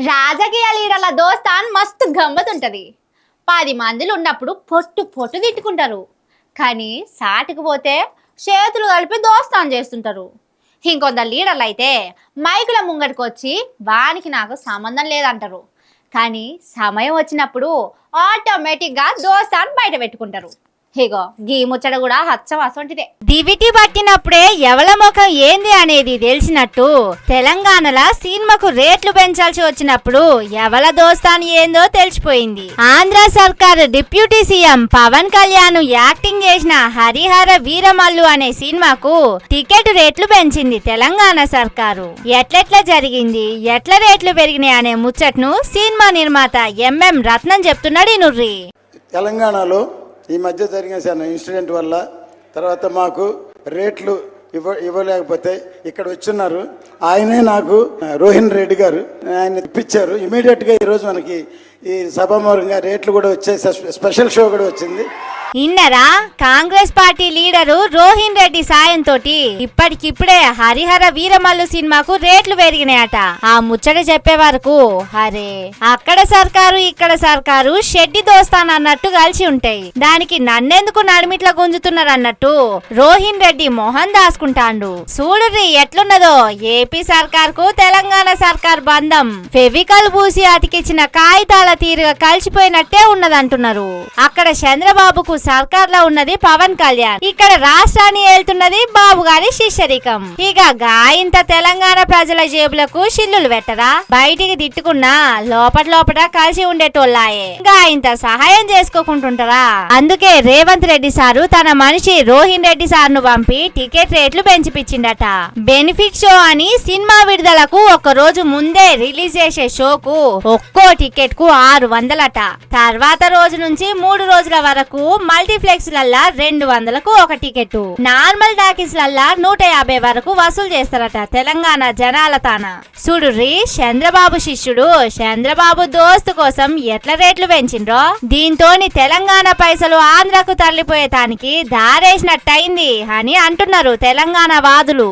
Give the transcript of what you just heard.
రాజకీయ లీడర్ల దోస్తాన్ మస్తు గమ్మతుంటది. 10 మందిలు ఉన్నప్పుడు పొట్టు పొట్టు తిట్టుకుంటారు, కానీ సాటికి పోతే చేతులు కలిపి దోస్తాన్ చేస్తుంటారు. ఇంకొందరు లీడర్లు అయితే మైకుల ముంగటికి వచ్చి వానికి నాకు సంబంధం లేదంటారు, కానీ సమయం వచ్చినప్పుడు ఆటోమేటిక్గా దోస్తాన్ బయట పెట్టుకుంటారు. ఇగో గీ ముచ్చట కూడా హచ్చవాసంటిదే. దివిటి పట్టినప్పుడే ఎవల ముఖం ఏంది అనేది తెలిసినట్టు తెలంగాణలో సినిమాకు రేట్లు పెంచాల్సి వచ్చినప్పుడు ఎవల దోస్తాని ఏందో తెలిసిపోయింది. ఆంధ్ర సర్కార్ deputy CM Pawan Kalyan acting చేసిన హరిహర వీరమల్లు అనే సినిమాకు టికెట్ రేట్లు పెంచింది తెలంగాణ సర్కారు. ఎట్లెట్లా జరిగింది, ఎట్ల రేట్లు పెరిగినాయి అనే ముచ్చట్ను సినిమా నిర్మాత ఎంఎం రత్నం చెప్తున్నాడు. ఇనుర్రి. తెలంగాణలో ఈ మధ్య జరిగిన ఇన్సిడెంట్ వల్ల తర్వాత మాకు రేట్లు ఇవ్వలేకపోతే ఇక్కడ వచ్చున్నారు. ఆయనే నాకు రోహిన్ రెడ్డి గారు ఆయన ఇప్పించారు. ఇమీడియట్గా ఈరోజు మనకి ఈ సభామూలంగా రేట్లు కూడా వచ్చేసి స్పెషల్ షో కూడా వచ్చింది. ఇన్నరా కాంగ్రెస్ పార్టీ లీడరు రోహిన్ రెడ్డి సాయంతో ఇప్పటికిప్పుడే హరిహర వీరమల్లు సినిమాకు రేట్లు పెరిగినాయట. ఆ ముచ్చట చెప్పే వరకు అరే అక్కడ సర్కారు ఇక్కడ సర్కారు షెడ్డి దోస్తాన్ అన్నట్టు కలిసి ఉంటాయి. దానికి నన్నెందుకు నడిమిట్ల గుంజుతున్నారు అన్నట్టు రోహిన్ రెడ్డి మొహం దాసుకుంటాండు. చూడుర్రి ఎట్లున్నదో ఏపీ సర్కార్ కు తెలంగాణ సర్కార్ బంధం ఫెవికల్ పూసి అతికిచ్చిన కాగితాల తీరుగా కలిసిపోయినట్టే ఉన్నదంటున్నారు. అక్కడ చంద్రబాబుకు సర్కార్ లో ఉన్నది పవన్ కళ్యాణ్, ఇక్కడ రాష్ట్రాన్ని ఏళ్తున్నది బాబు గారి శిష్యరికం. ఇక గాయంత తెలంగాణ ప్రజల జేబులకు షిల్లులు పెట్టరా, బయటికి తిట్టుకున్నా లోపట కలిసి ఉండేటోళ్ళాయే, గాయంత సహాయం చేసుకోకుంటుంటారా. అందుకే రేవంత్ రెడ్డి సారు తన మనిషి రోహిన్ రెడ్డి సార్ను పంపి టికెట్ రేట్లు పెంచిపించిండట. బెనిఫిట్ షో అని సినిమా విడుదలకు ఒక రోజు ముందే రిలీజ్ చేసే షోకు ఒక్కో టికెట్ కు 600 తర్వాత రోజు నుంచి 3 రోజుల వరకు మల్టీప్లెక్స్ లల్లా 200కు ఒక టికెట్, నార్మల్ టాకీస్ లల్లా 150 వరకు వసూలు చేస్తారట తెలంగాణ జనాల తాన. చూడుర్రి చంద్రబాబు శిష్యుడు చంద్రబాబు దోస్తు కోసం ఎట్ల రేట్లు పెంచిండ్రో. దీంతోని తెలంగాణ పైసలు ఆంధ్రకు తరలిపోయేటానికి దారేసినట్టయింది అని అంటున్నారు తెలంగాణ వాదులు.